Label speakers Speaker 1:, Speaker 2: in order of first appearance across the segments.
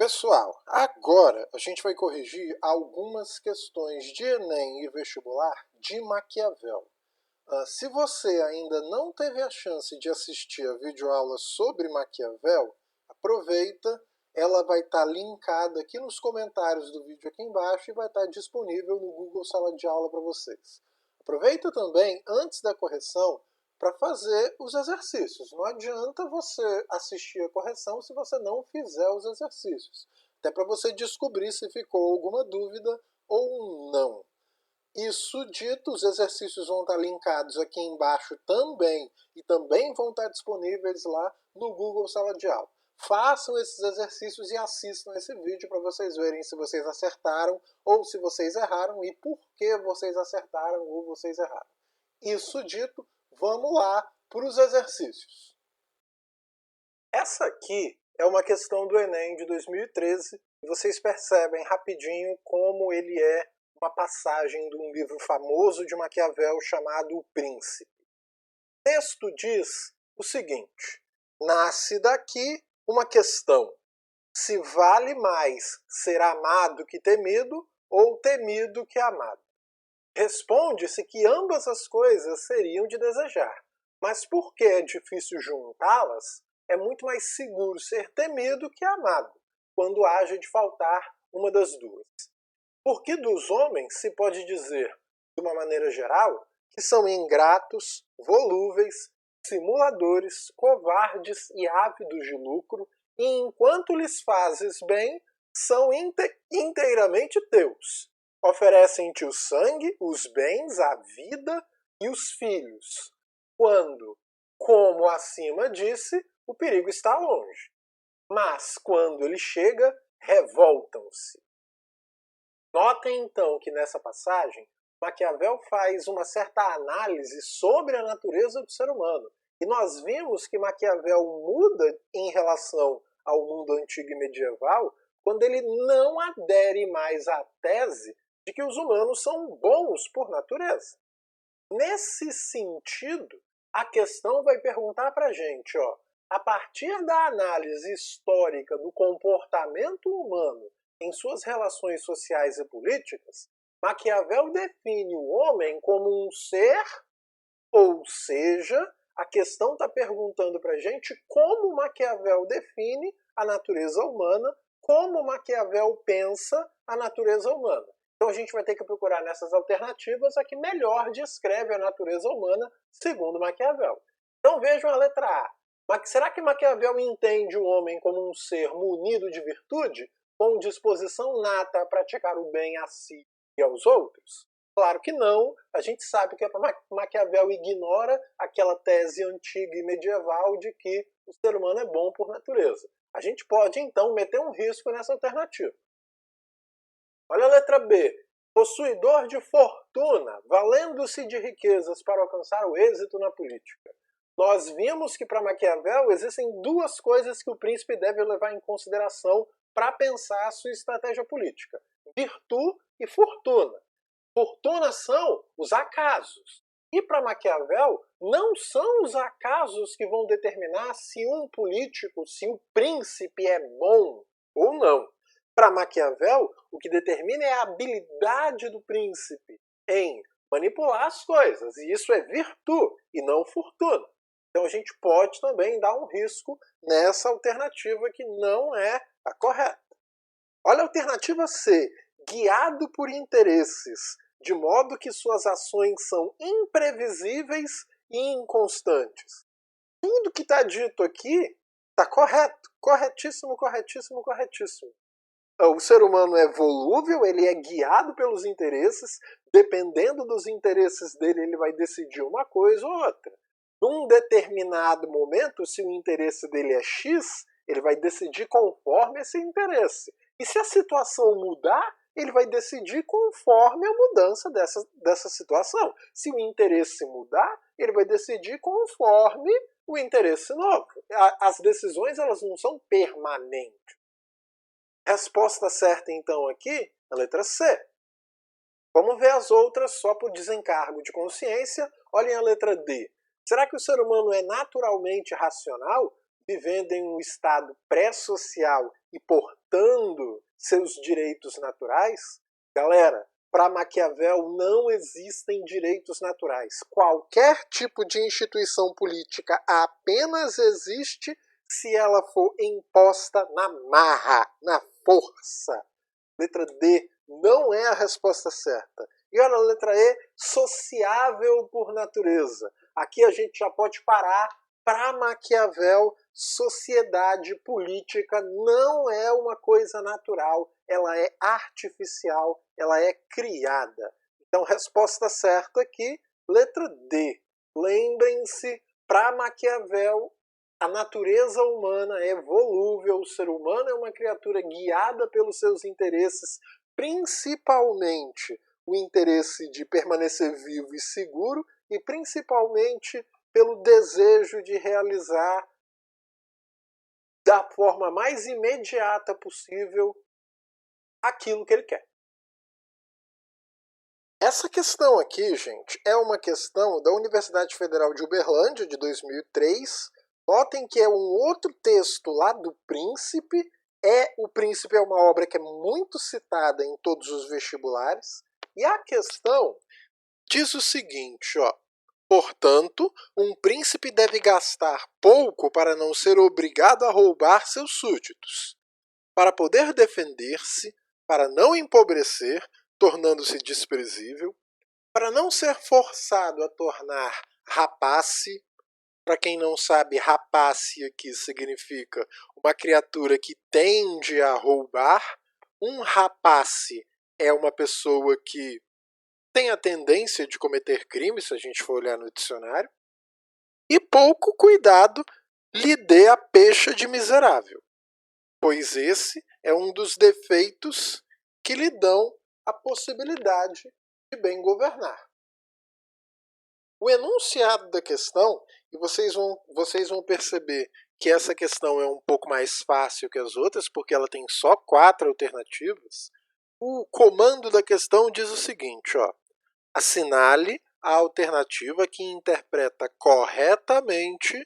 Speaker 1: Pessoal, agora a gente vai corrigir algumas questões de Enem e vestibular de Maquiavel. Se você ainda não teve a chance de assistir a videoaula sobre Maquiavel, aproveita, ela vai estar linkada aqui nos comentários do vídeo aqui embaixo e vai estar disponível no Google Sala de Aula para vocês. Aproveita também, antes da correção, para fazer os exercícios. Não adianta você assistir a correção se você não fizer os exercícios. Até para você descobrir se ficou alguma dúvida ou não. Isso dito, os exercícios vão estar linkados aqui embaixo também, e também vão estar disponíveis lá no Google Sala de Aula. Façam esses exercícios e assistam esse vídeo para vocês verem se vocês acertaram ou se vocês erraram e por que vocês acertaram ou vocês erraram. Isso dito, vamos lá para os exercícios. Essa aqui é uma questão do Enem de 2013 e vocês percebem rapidinho como ele é uma passagem de um livro famoso de Maquiavel chamado O Príncipe. O texto diz o seguinte: nasce daqui uma questão: se vale mais ser amado que temido ou temido que amado? Responde-se que ambas as coisas seriam de desejar, mas porque é difícil juntá-las, é muito mais seguro ser temido que amado, quando haja de faltar uma das duas. Porque dos homens se pode dizer, de uma maneira geral, que são ingratos, volúveis, simuladores, covardes e ávidos de lucro, e enquanto lhes fazes bem, são inteiramente teus. Oferecem-te o sangue, os bens, a vida e os filhos, quando, como acima disse, o perigo está longe. Mas, quando ele chega, revoltam-se. Notem então que nessa passagem, Maquiavel faz uma certa análise sobre a natureza do ser humano. E nós vimos que Maquiavel muda em relação ao mundo antigo e medieval quando ele não adere mais à tese de que os humanos são bons por natureza. Nesse sentido, a questão vai perguntar para a gente, a partir da análise histórica do comportamento humano em suas relações sociais e políticas, Maquiavel define o homem como um ser, ou seja, a questão está perguntando para a gente como Maquiavel define a natureza humana, como Maquiavel pensa a natureza humana. Então a gente vai ter que procurar nessas alternativas a que melhor descreve a natureza humana segundo Maquiavel. Então vejam a letra A. Mas será que Maquiavel entende o homem como um ser munido de virtude, com disposição nata a praticar o bem a si e aos outros? Claro que não. A gente sabe que Maquiavel ignora aquela tese antiga e medieval de que o ser humano é bom por natureza. A gente pode, então, meter um risco nessa alternativa. Olha a letra B. Possuidor de fortuna, valendo-se de riquezas para alcançar o êxito na política. Nós vimos que para Maquiavel existem duas coisas que o príncipe deve levar em consideração para pensar a sua estratégia política: virtude e fortuna. Fortuna são os acasos. E para Maquiavel, não são os acasos que vão determinar se um político, se o príncipe é bom ou não. Para Maquiavel, o que determina é a habilidade do príncipe em manipular as coisas, e isso é virtude e não fortuna. Então a gente pode também dar um risco nessa alternativa que não é a correta. Olha a alternativa C. Guiado por interesses, de modo que suas ações são imprevisíveis e inconstantes. Tudo que está dito aqui está correto. Corretíssimo, corretíssimo, corretíssimo. O ser humano é volúvel, ele é guiado pelos interesses, dependendo dos interesses dele, ele vai decidir uma coisa ou outra. Num determinado momento, se o interesse dele é X, ele vai decidir conforme esse interesse. E se a situação mudar, ele vai decidir conforme a mudança dessa situação. Se o interesse mudar, ele vai decidir conforme o interesse novo. As decisões elas não são permanentes. Resposta certa, então, aqui, a letra C. Vamos ver as outras só por desencargo de consciência. Olhem a letra D. Será que o ser humano é naturalmente racional, vivendo em um estado pré-social e, limitando seus direitos naturais? Galera, para Maquiavel não existem direitos naturais. Qualquer tipo de instituição política apenas existe se ela for imposta na marra, na força. Letra D não é a resposta certa. E olha a letra E, sociável por natureza. Aqui a gente já pode parar. Para Maquiavel, sociedade política não é uma coisa natural, ela é artificial, ela é criada. Então, resposta certa aqui, letra D. Lembrem-se, para Maquiavel, a natureza humana é volúvel, o ser humano é uma criatura guiada pelos seus interesses, principalmente o interesse de permanecer vivo e seguro, e principalmente pelo desejo de realizar da forma mais imediata possível aquilo que ele quer. Essa questão aqui, gente, é uma questão da Universidade Federal de Uberlândia, de 2003. Notem que é um outro texto lá do Príncipe. O Príncipe é uma obra que é muito citada em todos os vestibulares. E a questão diz o seguinte, ó. Portanto, um príncipe deve gastar pouco para não ser obrigado a roubar seus súditos, para poder defender-se, para não empobrecer, tornando-se desprezível, para não ser forçado a tornar rapace. Para quem não sabe, rapace aqui significa uma criatura que tende a roubar. Um rapace é uma pessoa que tem a tendência de cometer crimes, se a gente for olhar no dicionário, e pouco cuidado lhe dê a pecha de miserável, pois esse é um dos defeitos que lhe dão a possibilidade de bem governar. O enunciado da questão, e vocês vão perceber que essa questão é um pouco mais fácil que as outras, porque ela tem só 4 alternativas. O comando da questão diz o seguinte, ó. Assinale a alternativa que interpreta corretamente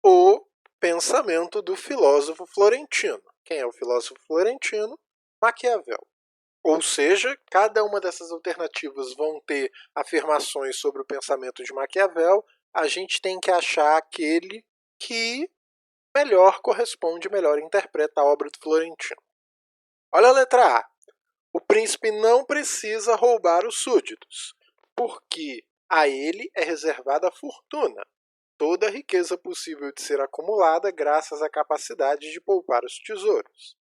Speaker 1: o pensamento do filósofo florentino. Quem é o filósofo florentino? Maquiavel. Ou seja, cada uma dessas alternativas vão ter afirmações sobre o pensamento de Maquiavel. A gente tem que achar aquele que melhor corresponde, melhor interpreta a obra do Florentino. Olha a letra A. O príncipe não precisa roubar os súditos, porque a ele é reservada a fortuna, toda a riqueza possível de ser acumulada graças à capacidade de poupar os tesouros.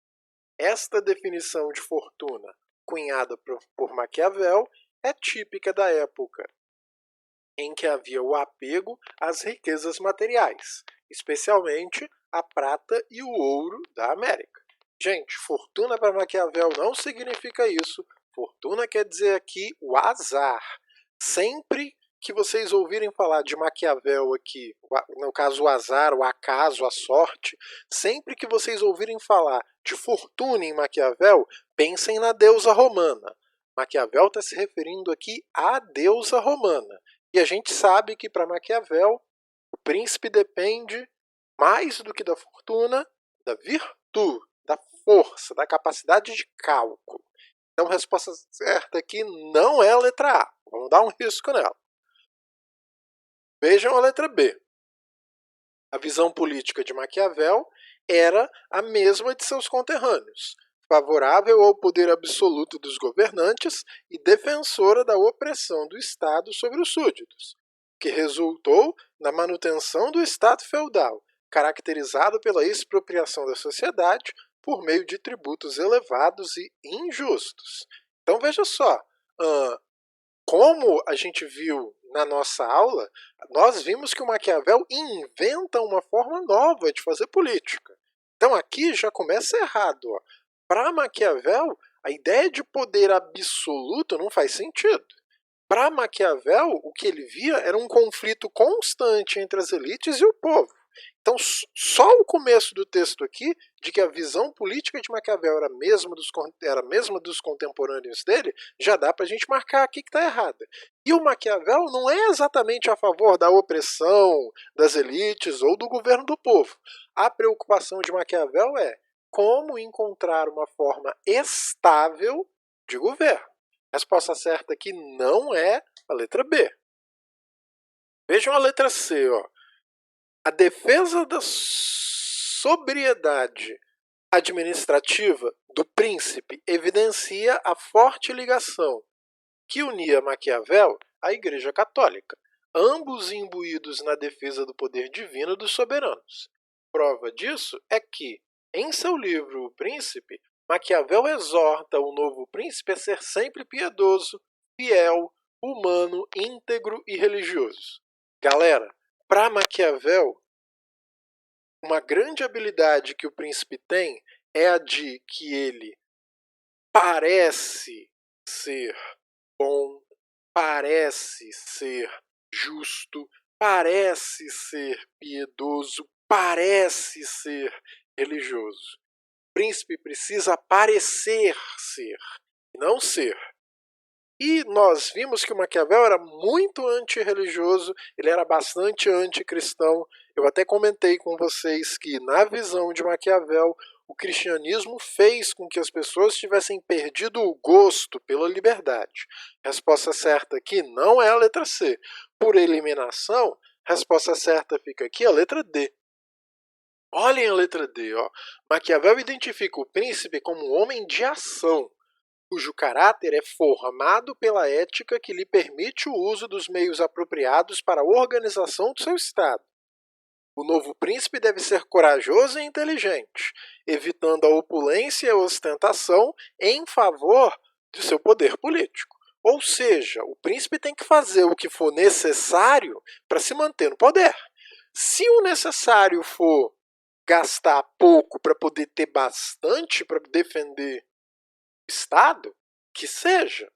Speaker 1: Esta definição de fortuna, cunhada por Maquiavel, é típica da época em que havia o apego às riquezas materiais, especialmente a prata e o ouro da América. Gente, fortuna para Maquiavel não significa isso. Fortuna quer dizer aqui o azar. Sempre que vocês ouvirem falar de Maquiavel aqui, no caso o azar, o acaso, a sorte, sempre que vocês ouvirem falar de fortuna em Maquiavel, pensem na deusa romana. Maquiavel está se referindo aqui à deusa romana. E a gente sabe que para Maquiavel, o príncipe depende mais do que da fortuna, da virtude, da força, da capacidade de cálculo. Então a resposta certa aqui não é a letra A. Vamos dar um risco nela. Vejam a letra B. A visão política de Maquiavel era a mesma de seus conterrâneos, favorável ao poder absoluto dos governantes e defensora da opressão do Estado sobre os súditos, que resultou na manutenção do Estado feudal, caracterizado pela expropriação da sociedade por meio de tributos elevados e injustos. Então veja só, como a gente viu na nossa aula, nós vimos que o Maquiavel inventa uma forma nova de fazer política. Então aqui já começa errado. Para Maquiavel, a ideia de poder absoluto não faz sentido. Para Maquiavel, o que ele via era um conflito constante entre as elites e o povo. Então, só o começo do texto aqui, de que a visão política de Maquiavel era a mesma dos contemporâneos dele, já dá para a gente marcar aqui que está errada. E o Maquiavel não é exatamente a favor da opressão das elites ou do governo do povo. A preocupação de Maquiavel é como encontrar uma forma estável de governo. A resposta certa aqui não é a letra B. Vejam a letra C. Ó. A defesa da sobriedade administrativa do príncipe evidencia a forte ligação que unia Maquiavel à Igreja Católica, ambos imbuídos na defesa do poder divino dos soberanos. Prova disso é que, em seu livro O Príncipe, Maquiavel exorta o novo príncipe a ser sempre piedoso, fiel, humano, íntegro e religioso. Galera, para Maquiavel, uma grande habilidade que o príncipe tem é a de que ele parece ser bom, parece ser justo, parece ser piedoso, parece ser religioso. O príncipe precisa parecer ser, não ser. E nós vimos que o Maquiavel era muito antirreligioso, ele era bastante anticristão. Eu até comentei com vocês que, na visão de Maquiavel, o cristianismo fez com que as pessoas tivessem perdido o gosto pela liberdade. Resposta certa aqui não é a letra C. Por eliminação, resposta certa fica aqui a letra D. Olhem a letra D. Ó. Maquiavel identifica o príncipe como um homem de ação, cujo caráter é formado pela ética que lhe permite o uso dos meios apropriados para a organização do seu Estado. O novo príncipe deve ser corajoso e inteligente, evitando a opulência e a ostentação em favor de seu poder político. Ou seja, o príncipe tem que fazer o que for necessário para se manter no poder. Se o necessário for gastar pouco para poder ter bastante para defender o Estado, que seja.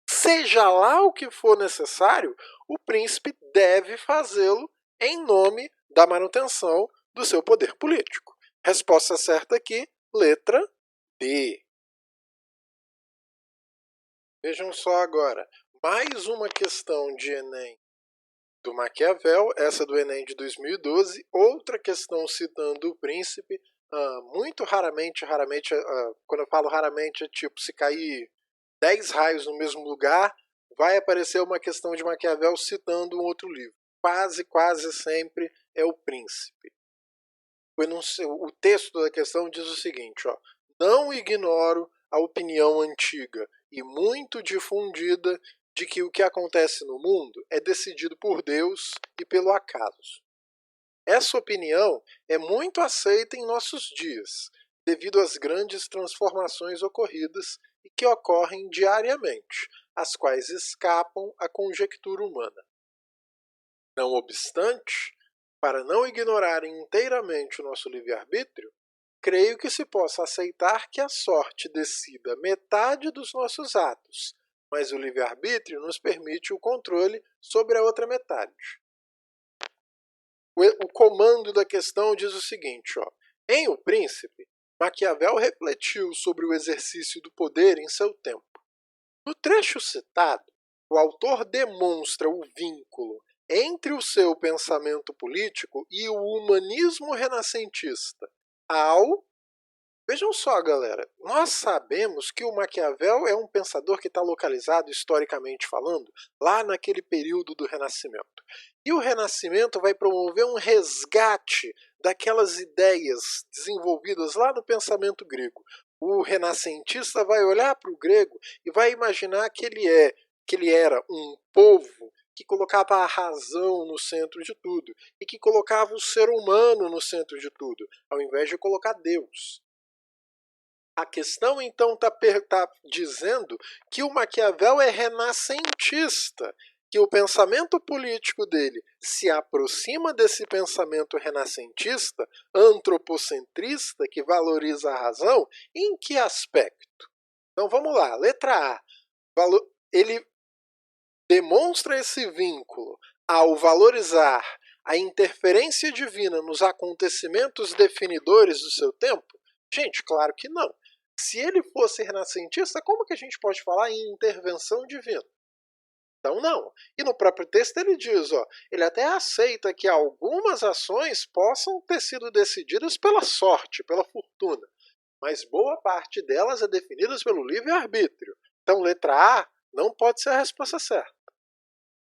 Speaker 1: Seja lá o que for necessário, o príncipe deve fazê-lo em nome da manutenção do seu poder político. Resposta certa aqui, letra D. Vejam só agora, mais uma questão de Enem do Maquiavel, essa do Enem de 2012, outra questão citando o príncipe. Muito raramente, quando eu falo raramente, é tipo, se cair 10 raios no mesmo lugar, vai aparecer uma questão de Maquiavel citando um outro livro. Quase sempre é o príncipe. O texto da questão diz o seguinte, ó, não ignoro a opinião antiga e muito difundida de que o que acontece no mundo é decidido por Deus e pelo acaso. Essa opinião é muito aceita em nossos dias, devido às grandes transformações ocorridas e que ocorrem diariamente, as quais escapam à conjectura humana. Não obstante, para não ignorar inteiramente o nosso livre-arbítrio, creio que se possa aceitar que a sorte decida metade dos nossos atos, mas o livre-arbítrio nos permite o controle sobre a outra metade. O comando da questão diz o seguinte, ó, em O Príncipe, Maquiavel refletiu sobre o exercício do poder em seu tempo. No trecho citado, o autor demonstra o vínculo entre o seu pensamento político e o humanismo renascentista ao... Vejam só, galera, nós sabemos que o Maquiavel é um pensador que está localizado, historicamente falando, lá naquele período do Renascimento. E o Renascimento vai promover um resgate daquelas ideias desenvolvidas lá no pensamento grego. O renascentista vai olhar para o grego e vai imaginar que ele era um povo que colocava a razão no centro de tudo e que colocava o ser humano no centro de tudo, ao invés de colocar Deus. A questão, então, está dizendo que o Maquiavel é renascentista, que o pensamento político dele se aproxima desse pensamento renascentista, antropocentrista, que valoriza a razão, em que aspecto? Então, vamos lá. Letra A. Ele demonstra esse vínculo ao valorizar a interferência divina nos acontecimentos definidores do seu tempo? Gente, claro que não. Se ele fosse renascentista, como que a gente pode falar em intervenção divina? Então não. E no próprio texto ele diz, ó, ele até aceita que algumas ações possam ter sido decididas pela sorte, pela fortuna. mas boa parte delas é definidas pelo livre-arbítrio. Então, letra A não pode ser a resposta certa.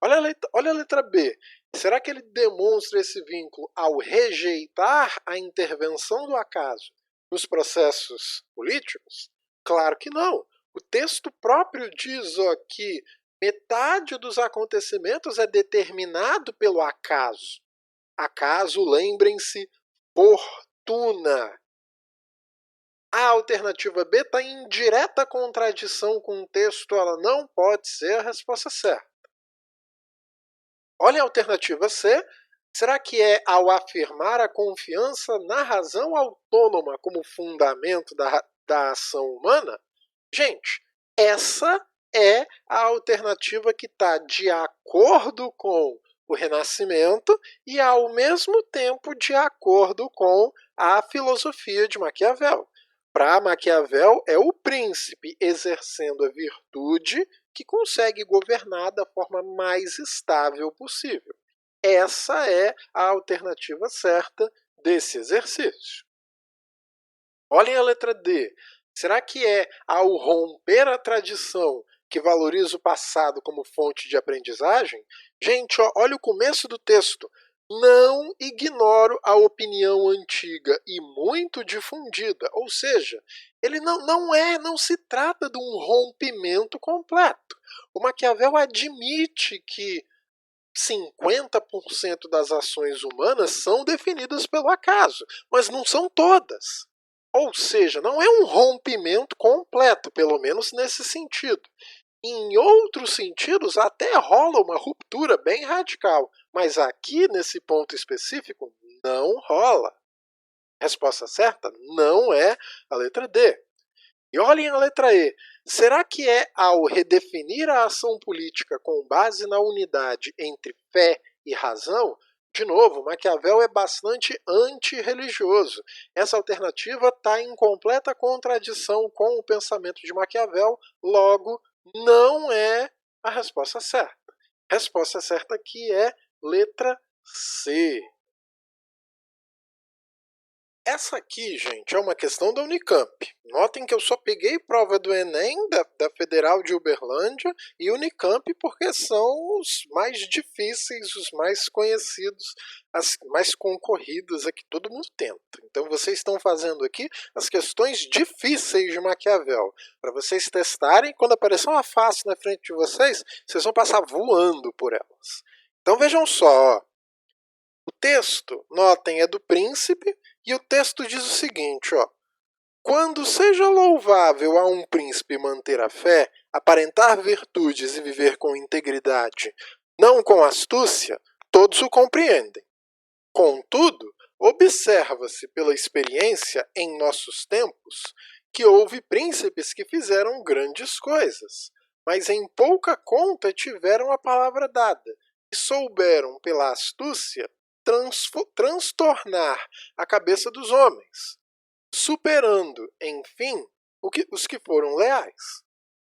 Speaker 1: Olha a letra B. Será que ele demonstra esse vínculo ao rejeitar a intervenção do acaso nos processos políticos? Claro que não. O texto próprio diz que metade dos acontecimentos é determinado pelo acaso. Acaso, lembrem-se, fortuna. A alternativa B está em direta contradição com o texto, ela não pode ser a resposta certa. Olha a alternativa C. Será que é ao afirmar a confiança na razão autônoma como fundamento da ação humana? Gente, essa é a alternativa que está de acordo com o Renascimento e, ao mesmo tempo, de acordo com a filosofia de Maquiavel. Para Maquiavel, é o príncipe exercendo a virtude que consegue governar da forma mais estável possível. Essa é a alternativa certa desse exercício. Olhem a letra D. Será que é ao romper a tradição que valoriza o passado como fonte de aprendizagem? Gente, olha o começo do texto. Não ignoro a opinião antiga e muito difundida. Ou seja, ele não se trata de um rompimento completo. O Maquiavel admite que 50% das ações humanas são definidas pelo acaso, mas não são todas. Ou seja, não é um rompimento completo, pelo menos nesse sentido. Em outros sentidos, até rola uma ruptura bem radical, mas aqui, nesse ponto específico, não rola. Resposta certa não é a letra D. E olhem a letra E. Será que é ao redefinir a ação política com base na unidade entre fé e razão? De novo, Maquiavel é bastante antirreligioso. Essa alternativa está em completa contradição com o pensamento de Maquiavel, logo, não é a resposta certa. A resposta certa aqui é letra C. Essa aqui, gente, é uma questão da Unicamp. Notem que eu só peguei prova do Enem, da Federal de Uberlândia e Unicamp porque são os mais difíceis, os mais conhecidos, as mais concorridas aqui, todo mundo tenta. Então vocês estão fazendo aqui as questões difíceis de Maquiavel, para vocês testarem, quando aparecer uma fácil na frente de vocês, vocês vão passar voando por elas. Então vejam só, ó. O texto, notem, é do príncipe, e o texto diz o seguinte, ó. Quando seja louvável a um príncipe manter a fé, aparentar virtudes e viver com integridade, não com astúcia, todos o compreendem. Contudo, observa-se pela experiência em nossos tempos que houve príncipes que fizeram grandes coisas, mas em pouca conta tiveram a palavra dada e souberam, pela astúcia, transtornar a cabeça dos homens, superando, enfim, os que foram leais.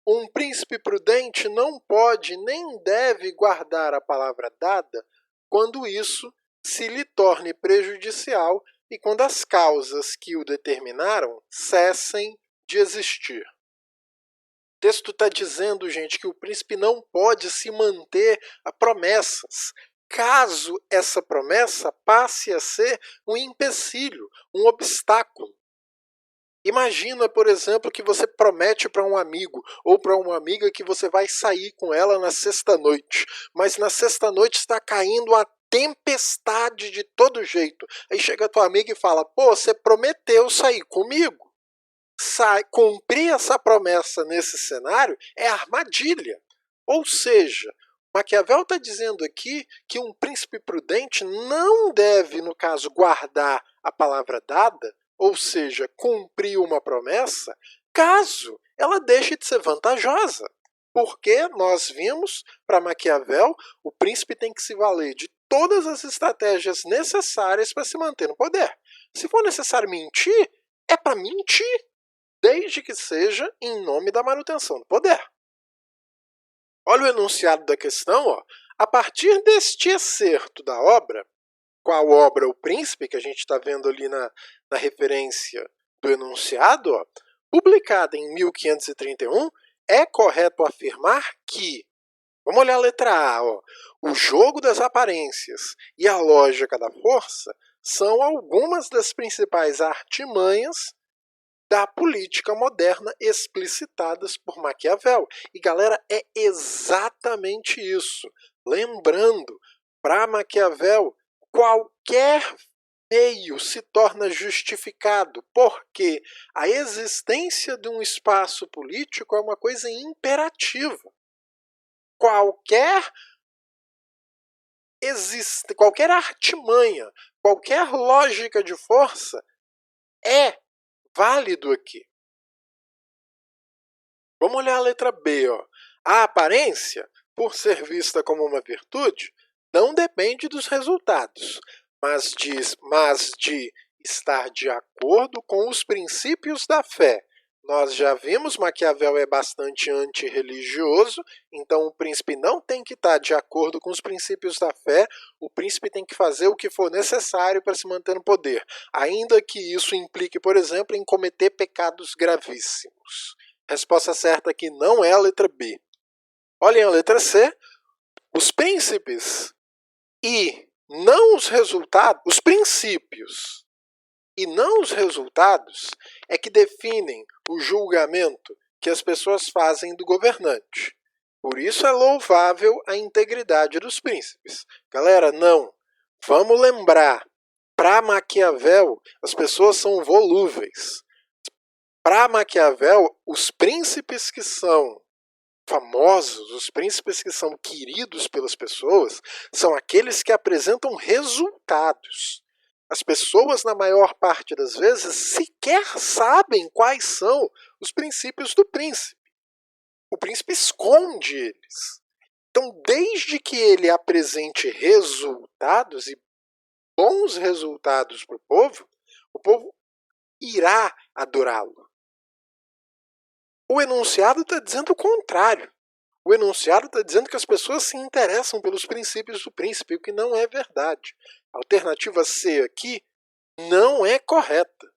Speaker 1: Um príncipe prudente não pode nem deve guardar a palavra dada quando isso se lhe torne prejudicial e quando as causas que o determinaram cessem de existir. O texto está dizendo, gente, que o príncipe não pode se manter a promessas, caso essa promessa passe a ser um empecilho, um obstáculo. Imagina, por exemplo, que você promete para um amigo ou para uma amiga que você vai sair com ela na sexta-noite, mas na sexta-noite está caindo a tempestade de todo jeito. Aí chega a tua amiga e fala, pô, você prometeu sair comigo. Cumprir essa promessa nesse cenário é armadilha. Ou seja, Maquiavel está dizendo aqui que um príncipe prudente não deve, no caso, guardar a palavra dada, ou seja, cumprir uma promessa, caso ela deixe de ser vantajosa. Porque nós vimos, para Maquiavel, o príncipe tem que se valer de todas as estratégias necessárias para se manter no poder. Se for necessário mentir, é para mentir, desde que seja em nome da manutenção do poder. Olha o enunciado da questão, ó. A partir deste excerto da obra, qual obra? O Príncipe, que a gente está vendo ali na referência do enunciado, ó, publicada em 1531, é correto afirmar que, vamos olhar a letra A, ó, o jogo das aparências e a lógica da força são algumas das principais artimanhas da política moderna explicitadas por Maquiavel. E galera, é exatamente isso. Lembrando, para Maquiavel, qualquer meio se torna justificado, porque a existência de um espaço político é uma coisa imperativa. Qualquer artimanha, qualquer lógica de força é válido aqui. Vamos olhar a letra B. Ó. A aparência, por ser vista como uma virtude, não depende dos resultados, mas de estar de acordo com os princípios da fé. Nós já vimos, Maquiavel é bastante antirreligioso, então o príncipe não tem que estar de acordo com os princípios da fé, o príncipe tem que fazer o que for necessário para se manter no poder, ainda que isso implique, por exemplo, em cometer pecados gravíssimos. Resposta certa aqui não é a letra B. Olhem a letra C. Os príncipes e não os resultados, os princípios e não os resultados é que definem o julgamento que as pessoas fazem do governante. Por isso é louvável a integridade dos príncipes. Galera, não. Vamos lembrar, para Maquiavel, as pessoas são volúveis. Para Maquiavel, os príncipes que são famosos, os príncipes que são queridos pelas pessoas, são aqueles que apresentam resultados. As pessoas, na maior parte das vezes, sequer sabem quais são os princípios do príncipe. O príncipe esconde eles. Então, desde que ele apresente resultados e bons resultados para o povo irá adorá-lo. O enunciado está dizendo o contrário. O enunciado está dizendo que as pessoas se interessam pelos princípios do príncipe, o que não é verdade. A alternativa C aqui não é correta.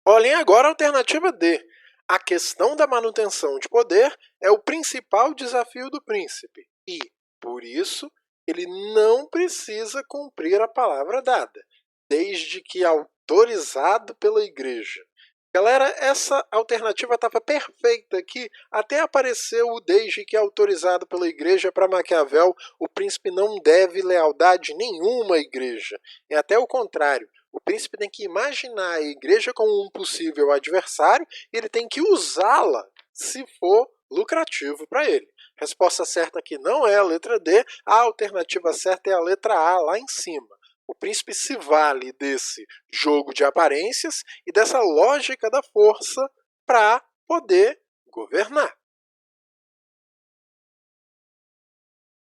Speaker 1: Olhem agora a alternativa D. A questão da manutenção de poder é o principal desafio do príncipe e, por isso, ele não precisa cumprir a palavra dada, desde que autorizado pela igreja. Galera, essa alternativa estava perfeita aqui, até apareceu o desde que autorizado pela igreja. Para Maquiavel, o príncipe não deve lealdade nenhuma à igreja. É até o contrário. O príncipe tem que imaginar a igreja como um possível adversário e ele tem que usá-la se for lucrativo para ele. Resposta certa aqui não é a letra D, a alternativa certa é a letra A, lá em cima. O príncipe se vale desse jogo de aparências e dessa lógica da força para poder governar.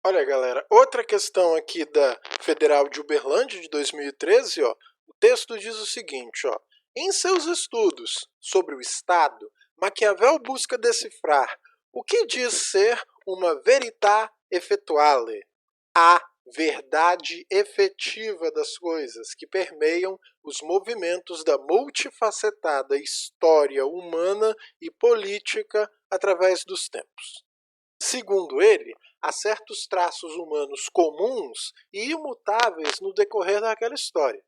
Speaker 1: Olha, galera, outra questão aqui da Federal de Uberlândia de 2013, ó, o texto diz o seguinte, ó, em seus estudos sobre o Estado, Maquiavel busca decifrar o que diz ser uma veritas effectuale, a verdade efetiva das coisas que permeiam os movimentos da multifacetada história humana e política através dos tempos. Segundo ele, há certos traços humanos comuns e imutáveis no decorrer daquela história.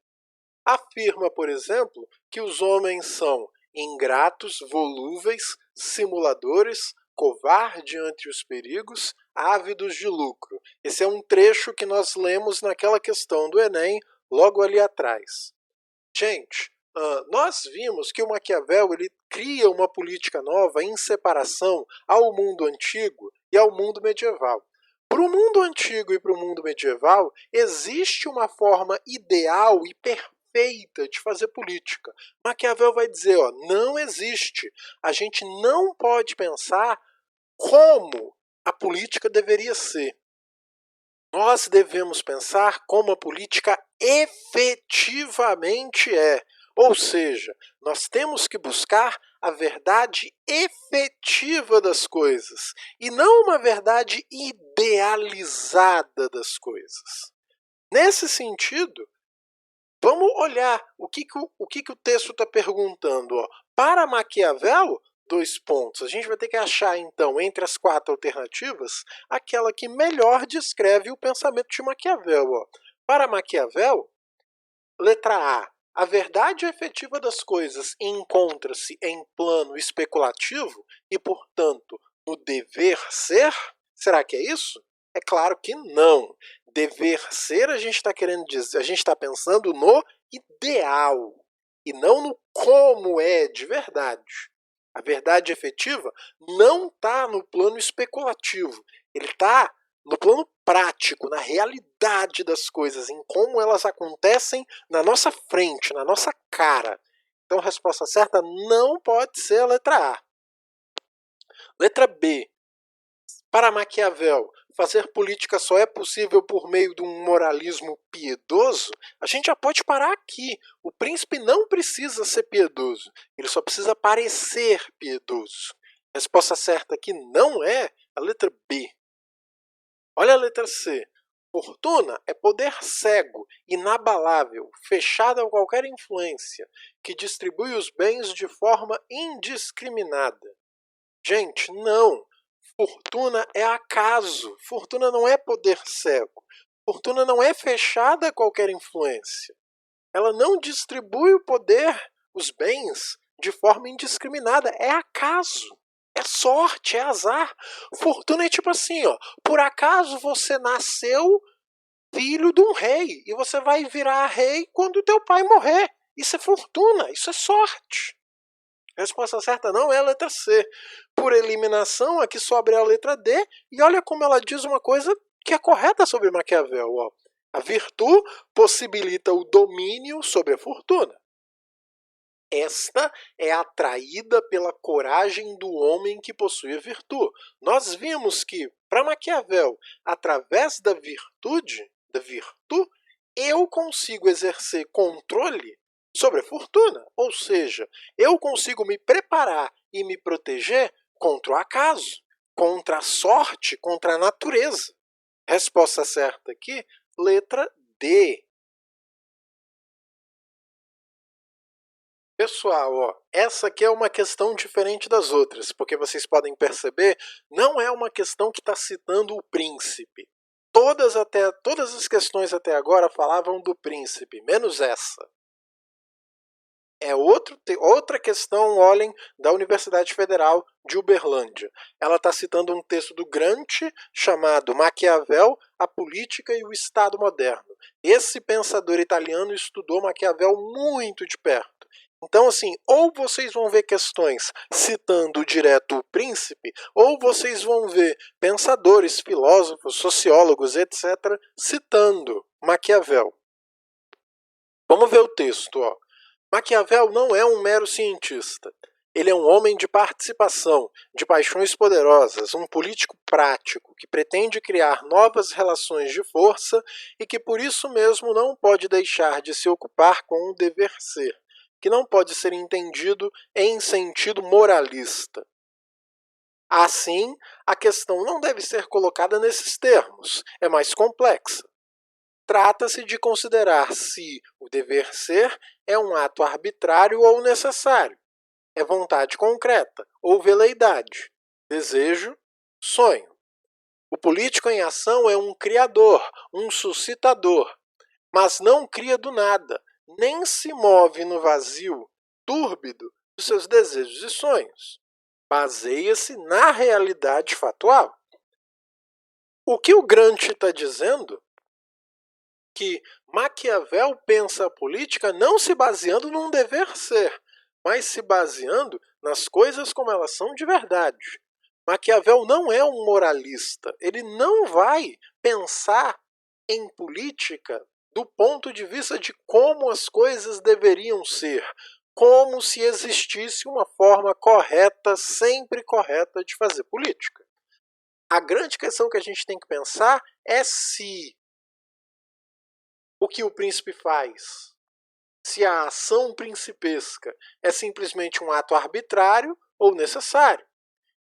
Speaker 1: Afirma, por exemplo, que os homens são ingratos, volúveis, simuladores, covardes ante os perigos, ávidos de lucro. Esse é um trecho que nós lemos naquela questão do Enem, logo ali atrás. Gente, nós vimos que o Maquiavel ele cria uma política nova em separação ao mundo antigo e ao mundo medieval. Para o mundo antigo e para o mundo medieval, existe uma forma ideal e perfeita de fazer política. Maquiavel vai dizer, ó, não existe. A gente não pode pensar como a política deveria ser. Nós devemos pensar como a política efetivamente é. Ou seja, nós temos que buscar a verdade efetiva das coisas e não uma verdade idealizada das coisas. Nesse sentido, Vamos olhar o que o texto está perguntando. Ó. Para Maquiavel, dois pontos. A gente vai ter que achar, então, entre as 4 alternativas, aquela que melhor descreve o pensamento de Maquiavel. Ó. Para Maquiavel, letra A verdade efetiva das coisas encontra-se em plano especulativo e, portanto, no dever ser? Será que é isso? É claro que não. Dever ser, a gente está querendo dizer, a gente está pensando no ideal e não no como é de verdade. A verdade efetiva não está no plano especulativo, ele está no plano prático, na realidade das coisas, em como elas acontecem na nossa frente, na nossa cara. Então a resposta certa não pode ser a letra A. Letra B. Para Maquiavel, fazer política só é possível por meio de um moralismo piedoso? A gente já pode parar aqui. O príncipe não precisa ser piedoso, ele só precisa parecer piedoso. A resposta certa aqui não é a letra B. Olha a letra C. Fortuna é poder cego, inabalável, fechado a qualquer influência, que distribui os bens de forma indiscriminada. Gente, não. Fortuna é acaso. Fortuna não é poder cego. Fortuna não é fechada a qualquer influência. Ela não distribui o poder, os bens, de forma indiscriminada. É acaso. É sorte, é azar. Fortuna é tipo assim, ó. Por acaso você nasceu filho de um rei e você vai virar rei quando o teu pai morrer. Isso é fortuna, isso é sorte. A resposta certa não é a letra C. Por eliminação, aqui sobra a letra D, e olha como ela diz uma coisa que é correta sobre Maquiavel. Ó. A virtude possibilita o domínio sobre a fortuna. Esta é atraída pela coragem do homem que possui a virtude. Nós vimos que, para Maquiavel, através da virtude, eu consigo exercer controle sobre a fortuna. Ou seja, eu consigo me preparar e me proteger contra o acaso, contra a sorte, contra a natureza. Resposta certa aqui, letra D. Pessoal, ó, essa aqui é uma questão diferente das outras, porque vocês podem perceber, não é uma questão que está citando o príncipe. Todas as questões até agora falavam do príncipe, menos essa. É outra questão, olhem, da Universidade Federal de Uberlândia. Ela está citando um texto do Gramsci chamado Maquiavel, a Política e o Estado Moderno. Esse pensador italiano estudou Maquiavel muito de perto. Então, assim, ou vocês vão ver questões citando direto o príncipe, ou vocês vão ver pensadores, filósofos, sociólogos, etc., citando Maquiavel. Vamos ver o texto, ó. Maquiavel não é um mero cientista. Ele é um homem de participação, de paixões poderosas, um político prático que pretende criar novas relações de força e que por isso mesmo não pode deixar de se ocupar com o dever ser, que não pode ser entendido em sentido moralista. Assim, a questão não deve ser colocada nesses termos, é mais complexa. Trata-se de considerar se o dever ser é um ato arbitrário ou necessário, é vontade concreta ou veleidade, desejo, sonho. O político em ação é um criador, um suscitador, mas não cria do nada, nem se move no vazio túrbido dos seus desejos e sonhos. Baseia-se na realidade fatual. O que o Gramsci está dizendo que Maquiavel pensa a política não se baseando num dever ser, mas se baseando nas coisas como elas são de verdade. Maquiavel não é um moralista, ele não vai pensar em política do ponto de vista de como as coisas deveriam ser, como se existisse uma forma correta, sempre correta de fazer política. A grande questão que a gente tem que pensar é se o que o príncipe faz, se a ação principesca é simplesmente um ato arbitrário ou necessário.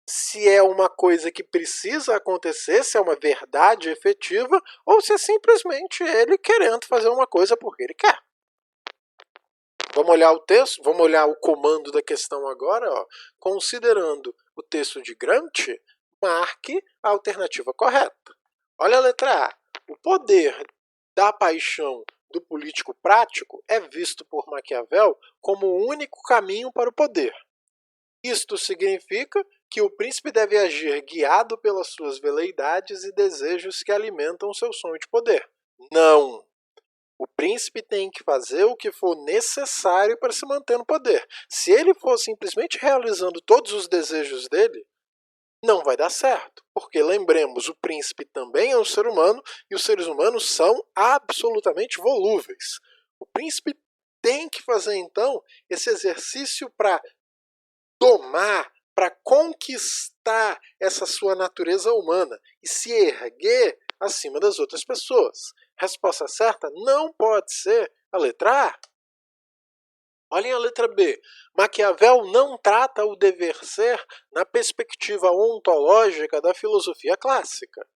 Speaker 1: Se é uma coisa que precisa acontecer, se é uma verdade efetiva, ou se é simplesmente ele querendo fazer uma coisa porque ele quer. Vamos olhar o texto, vamos olhar o comando da questão agora, ó. Considerando o texto de Grant, marque a alternativa correta. Olha a letra A. O poder da paixão do político prático é visto por Maquiavel como o único caminho para o poder. Isto significa que o príncipe deve agir guiado pelas suas veleidades e desejos que alimentam seu sonho de poder. Não! O príncipe tem que fazer o que for necessário para se manter no poder. Se ele for simplesmente realizando todos os desejos dele, não vai dar certo. Porque, lembremos, o príncipe também é um ser humano e os seres humanos são absolutamente volúveis. O príncipe tem que fazer, então, esse exercício para domar, para conquistar essa sua natureza humana e se erguer acima das outras pessoas. Resposta certa não pode ser a letra A. Olhem a letra B. Maquiavel não trata o dever ser na perspectiva ontológica da filosofia clássica.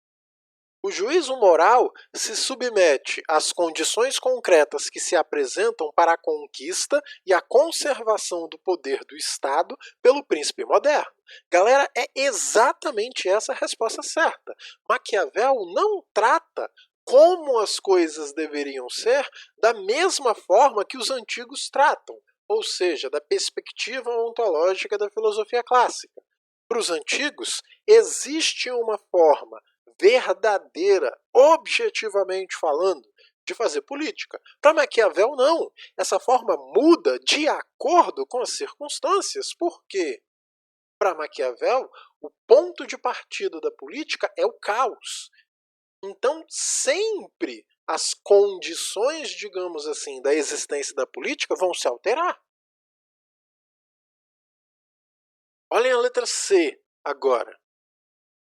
Speaker 1: O juízo moral se submete às condições concretas que se apresentam para a conquista e a conservação do poder do Estado pelo príncipe moderno. Galera, é exatamente essa a resposta certa. Maquiavel não trata como as coisas deveriam ser da mesma forma que os antigos tratam, ou seja, da perspectiva ontológica da filosofia clássica. Para os antigos, existe uma forma verdadeira, objetivamente falando, de fazer política. Para Maquiavel, não. Essa forma muda de acordo com as circunstâncias. Por quê? Para Maquiavel, o ponto de partida da política é o caos. Então, sempre as condições, digamos assim, da existência da política vão se alterar. Olhem a letra C agora.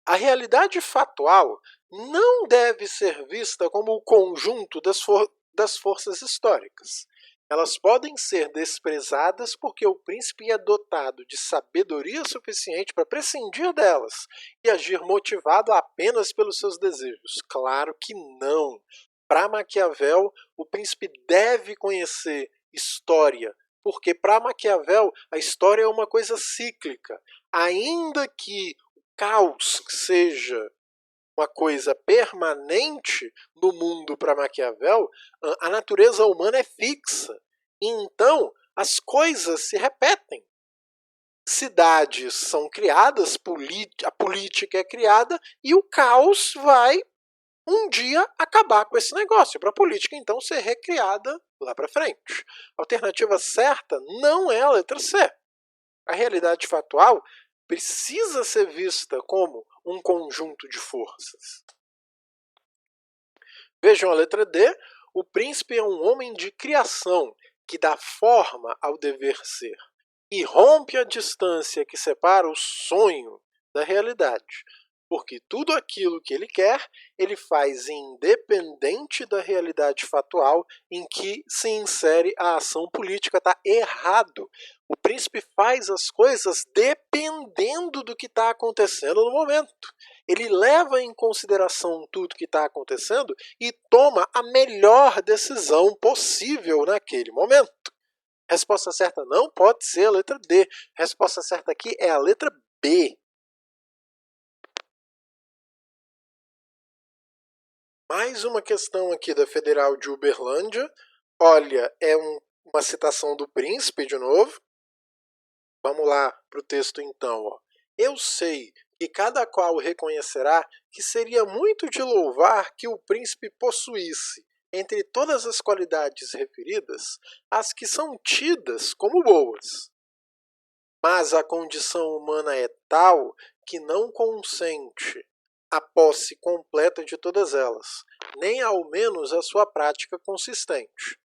Speaker 1: A realidade factual não deve ser vista como o conjunto das forças históricas. Elas podem ser desprezadas porque o príncipe é dotado de sabedoria suficiente para prescindir delas e agir motivado apenas pelos seus desejos. Claro que não. Para Maquiavel, o príncipe deve conhecer história, porque para Maquiavel a história é uma coisa cíclica. Ainda que o caos seja uma coisa permanente no mundo para Maquiavel, a natureza humana é fixa. Então, as coisas se repetem. Cidades são criadas, a política é criada e o caos vai um dia acabar com esse negócio, para a política então ser recriada lá para frente. A alternativa certa não é a letra C. A realidade factual precisa ser vista como um conjunto de forças. Vejam a letra D. O príncipe é um homem de criação que dá forma ao dever ser e rompe a distância que separa o sonho da realidade. Porque tudo aquilo que ele quer, ele faz independente da realidade factual em que se insere a ação política. Está errado. O príncipe faz as coisas dependendo do que está acontecendo no momento. Ele leva em consideração tudo que está acontecendo e toma a melhor decisão possível naquele momento. Resposta certa não pode ser a letra D. Resposta certa aqui é a letra B. Mais uma questão aqui da Federal de Uberlândia. Olha, é uma citação do príncipe de novo. Vamos lá para o texto então. Ó. Eu sei que cada qual reconhecerá que seria muito de louvar que o príncipe possuísse, entre todas as qualidades referidas, as que são tidas como boas. Mas a condição humana é tal que não consente a posse completa de todas elas, nem ao menos a sua prática consistente.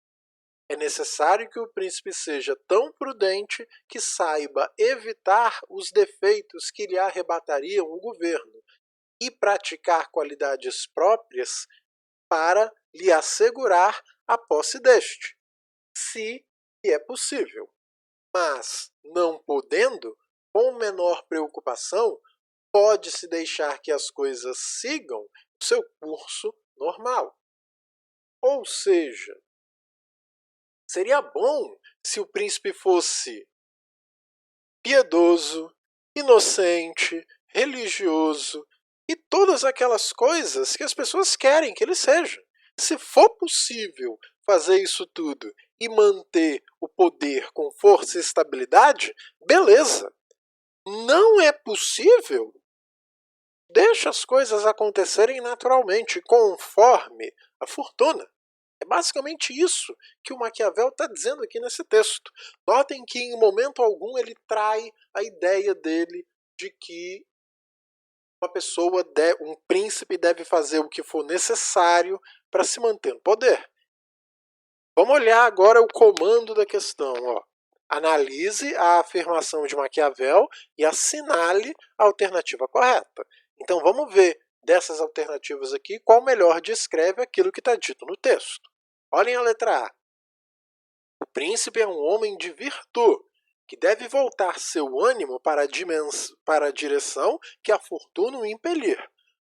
Speaker 1: É necessário que o príncipe seja tão prudente que saiba evitar os defeitos que lhe arrebatariam o governo e praticar qualidades próprias para lhe assegurar a posse deste, se é possível. Mas, não podendo, com menor preocupação, pode-se deixar que as coisas sigam o seu curso normal. Ou seja, seria bom se o príncipe fosse piedoso, inocente, religioso e todas aquelas coisas que as pessoas querem que ele seja. Se for possível fazer isso tudo e manter o poder com força e estabilidade, beleza. Não é possível? Deixa as coisas acontecerem naturalmente, conforme a fortuna. É basicamente isso que o Maquiavel está dizendo aqui nesse texto. Notem que em momento algum ele trai a ideia dele de que uma pessoa, um príncipe, deve fazer o que for necessário para se manter no poder. Vamos olhar agora o comando da questão. Ó. Analise a afirmação de Maquiavel e assinale a alternativa correta. Então vamos ver dessas alternativas aqui qual melhor descreve aquilo que está dito no texto. Olhem a letra A. O príncipe é um homem de virtude, que deve voltar seu ânimo para a direção que a fortuna o impelir,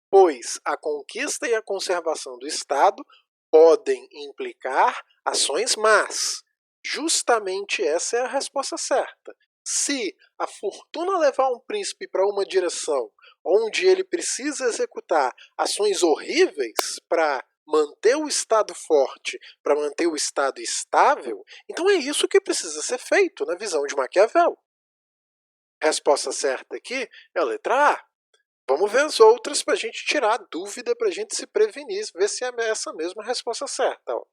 Speaker 1: pois a conquista e a conservação do Estado podem implicar ações más. Justamente essa é a resposta certa. Se a fortuna levar um príncipe para uma direção onde ele precisa executar ações horríveis para manter o Estado forte, para manter o Estado estável, então é isso que precisa ser feito na visão de Maquiavel. Resposta certa aqui é a letra A. Vamos ver as outras para a gente tirar a dúvida, para a gente se prevenir, ver se é essa mesma resposta certa. Ó.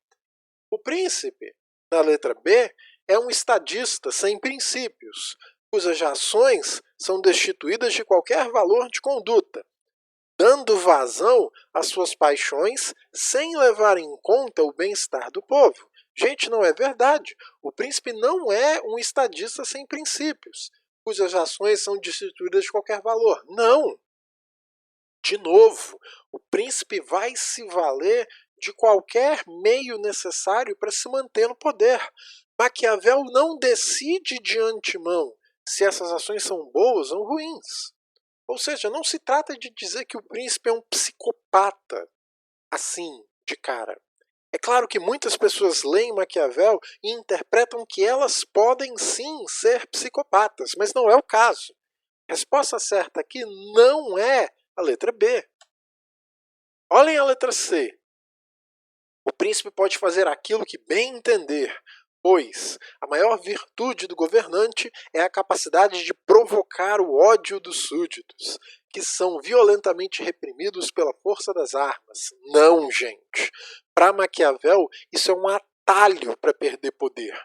Speaker 1: O príncipe, na letra B, é um estadista sem princípios, cujas ações são destituídas de qualquer valor de conduta, dando vazão às suas paixões sem levar em conta o bem-estar do povo. Gente, não é verdade. O príncipe não é um estadista sem princípios, cujas ações são destituídas de qualquer valor. Não! De novo, o príncipe vai se valer de qualquer meio necessário para se manter no poder. Maquiavel não decide de antemão se essas ações são boas ou ruins. Ou seja, não se trata de dizer que o príncipe é um psicopata, assim, de cara. É claro que muitas pessoas leem Maquiavel e interpretam que elas podem sim ser psicopatas, mas não é o caso. A resposta certa aqui não é a letra B. Olhem a letra C. O príncipe pode fazer aquilo que bem entender, pois a maior virtude do governante é a capacidade de provocar o ódio dos súditos, que são violentamente reprimidos pela força das armas. Não, gente. Para Maquiavel, isso é um atalho para perder poder.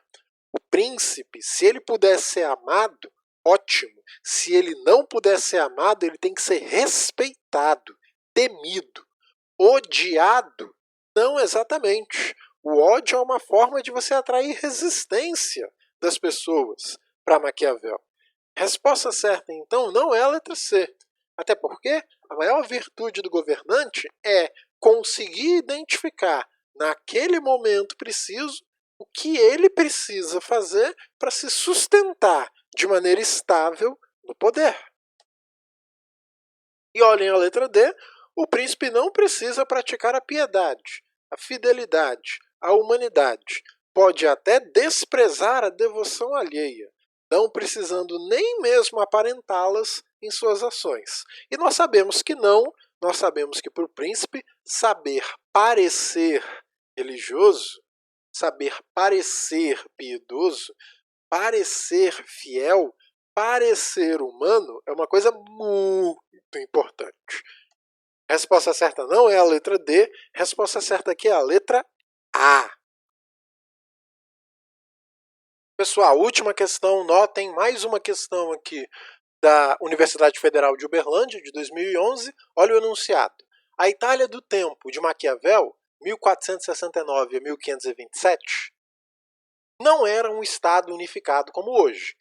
Speaker 1: O príncipe, se ele puder ser amado, ótimo. Se ele não puder ser amado, ele tem que ser respeitado, temido. Odiado? Não exatamente. O ódio é uma forma de você atrair resistência das pessoas para Maquiavel. Resposta certa, então, não é a letra C. Até porque a maior virtude do governante é conseguir identificar, naquele momento preciso, o que ele precisa fazer para se sustentar de maneira estável no poder. E olhem a letra D. O príncipe não precisa praticar a piedade, a fidelidade, a humanidade. Pode até desprezar a devoção alheia, não precisando nem mesmo aparentá-las em suas ações. E nós sabemos que não, nós sabemos que para o príncipe, saber parecer religioso, saber parecer piedoso, parecer fiel, parecer humano é uma coisa muito importante. Resposta certa não é a letra D, resposta certa aqui é a letra A. Pessoal, última questão, notem mais uma questão aqui da Universidade Federal de Uberlândia, de 2011. Olha o enunciado. A Itália do tempo de Maquiavel, 1469 a 1527, não era um estado unificado como hoje,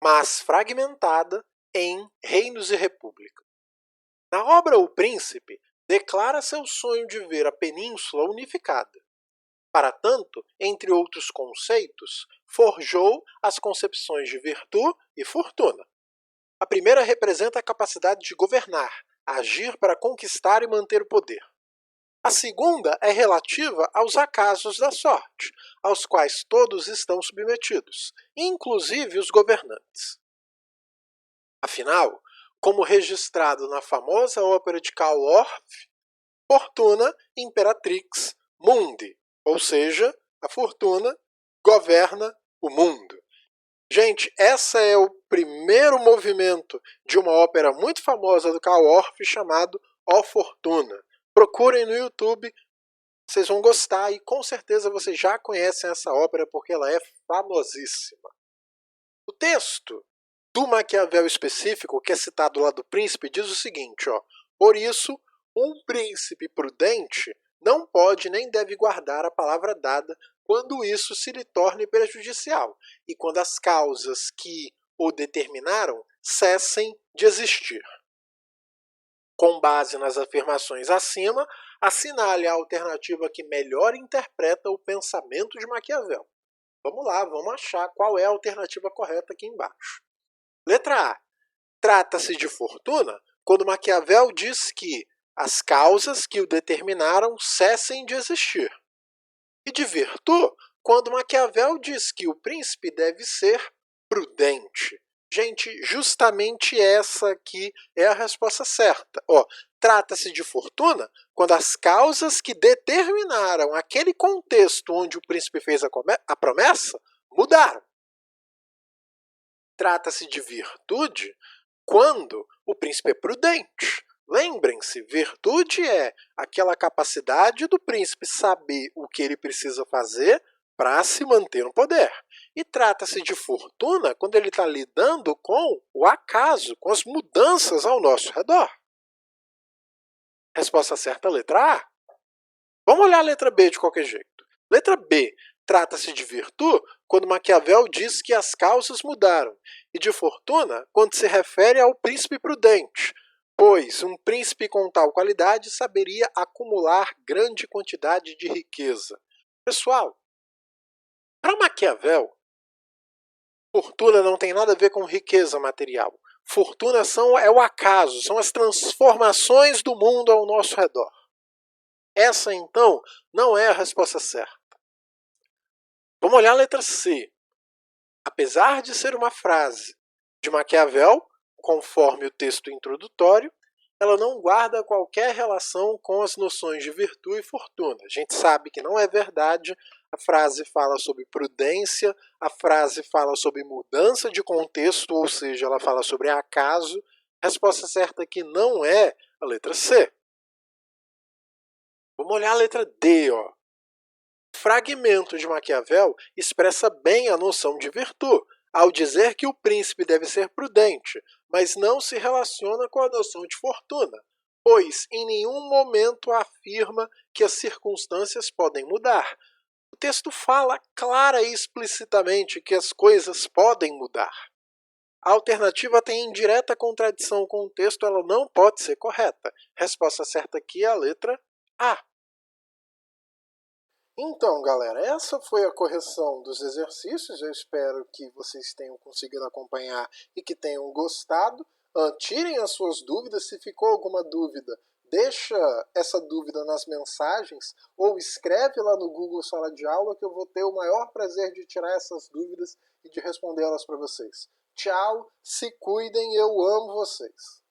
Speaker 1: mas fragmentada em reinos e repúblicas. Na obra O Príncipe, declara seu sonho de ver a península unificada. Para tanto, entre outros conceitos, forjou as concepções de virtude e fortuna. A primeira representa a capacidade de governar, agir para conquistar e manter o poder. A segunda é relativa aos acasos da sorte, aos quais todos estão submetidos, inclusive os governantes. Afinal, como registrado na famosa ópera de Karl Orff, Fortuna imperatrix mundi, ou seja, a fortuna governa o mundo. Gente, esse é o primeiro movimento de uma ópera muito famosa do Karl Orff chamado O Fortuna. Procurem no YouTube, vocês vão gostar e com certeza vocês já conhecem essa ópera porque ela é famosíssima. O texto do Maquiavel específico, que é citado lá do príncipe, diz o seguinte, ó: por isso, um príncipe prudente não pode nem deve guardar a palavra dada quando isso se lhe torne prejudicial e quando as causas que o determinaram cessem de existir. Com base nas afirmações acima, assinale a alternativa que melhor interpreta o pensamento de Maquiavel. Vamos lá, vamos achar qual é a alternativa correta aqui embaixo. Letra A. Trata-se de fortuna quando Maquiavel diz que as causas que o determinaram cessem de existir. E de virtude quando Maquiavel diz que o príncipe deve ser prudente. Gente, justamente essa aqui é a resposta certa. Trata-se de fortuna quando as causas que determinaram aquele contexto onde o príncipe fez a promessa mudaram. Trata-se de virtude quando o príncipe é prudente. Lembrem-se, virtude é aquela capacidade do príncipe saber o que ele precisa fazer para se manter no poder. E trata-se de fortuna quando ele está lidando com o acaso, com as mudanças ao nosso redor. Resposta certa, letra A. Vamos olhar a letra B de qualquer jeito. Letra B. Trata-se de virtude quando Maquiavel diz que as causas mudaram, e de fortuna quando se refere ao príncipe prudente, pois um príncipe com tal qualidade saberia acumular grande quantidade de riqueza. Pessoal, para Maquiavel, fortuna não tem nada a ver com riqueza material. Fortuna é o acaso, são as transformações do mundo ao nosso redor. Essa, então, não é a resposta certa. Vamos olhar a letra C. Apesar de ser uma frase de Maquiavel, conforme o texto introdutório, ela não guarda qualquer relação com as noções de virtude e fortuna. A gente sabe que não é verdade, a frase fala sobre prudência, a frase fala sobre mudança de contexto, ou seja, ela fala sobre acaso. A resposta certa aqui não é a letra C. Vamos olhar a letra D, ó. O fragmento de Maquiavel expressa bem a noção de virtude, ao dizer que o príncipe deve ser prudente, mas não se relaciona com a noção de fortuna, pois em nenhum momento afirma que as circunstâncias podem mudar. O texto fala clara e explicitamente que as coisas podem mudar. A alternativa tem indireta contradição com o texto, ela não pode ser correta. Resposta certa aqui é a letra A. Então, galera, essa foi a correção dos exercícios. Eu espero que vocês tenham conseguido acompanhar e que tenham gostado. Tirem as suas dúvidas. Se ficou alguma dúvida, deixa essa dúvida nas mensagens ou escreve lá no Google Sala de Aula que eu vou ter o maior prazer de tirar essas dúvidas e de responder elas para vocês. Tchau, se cuidem, eu amo vocês.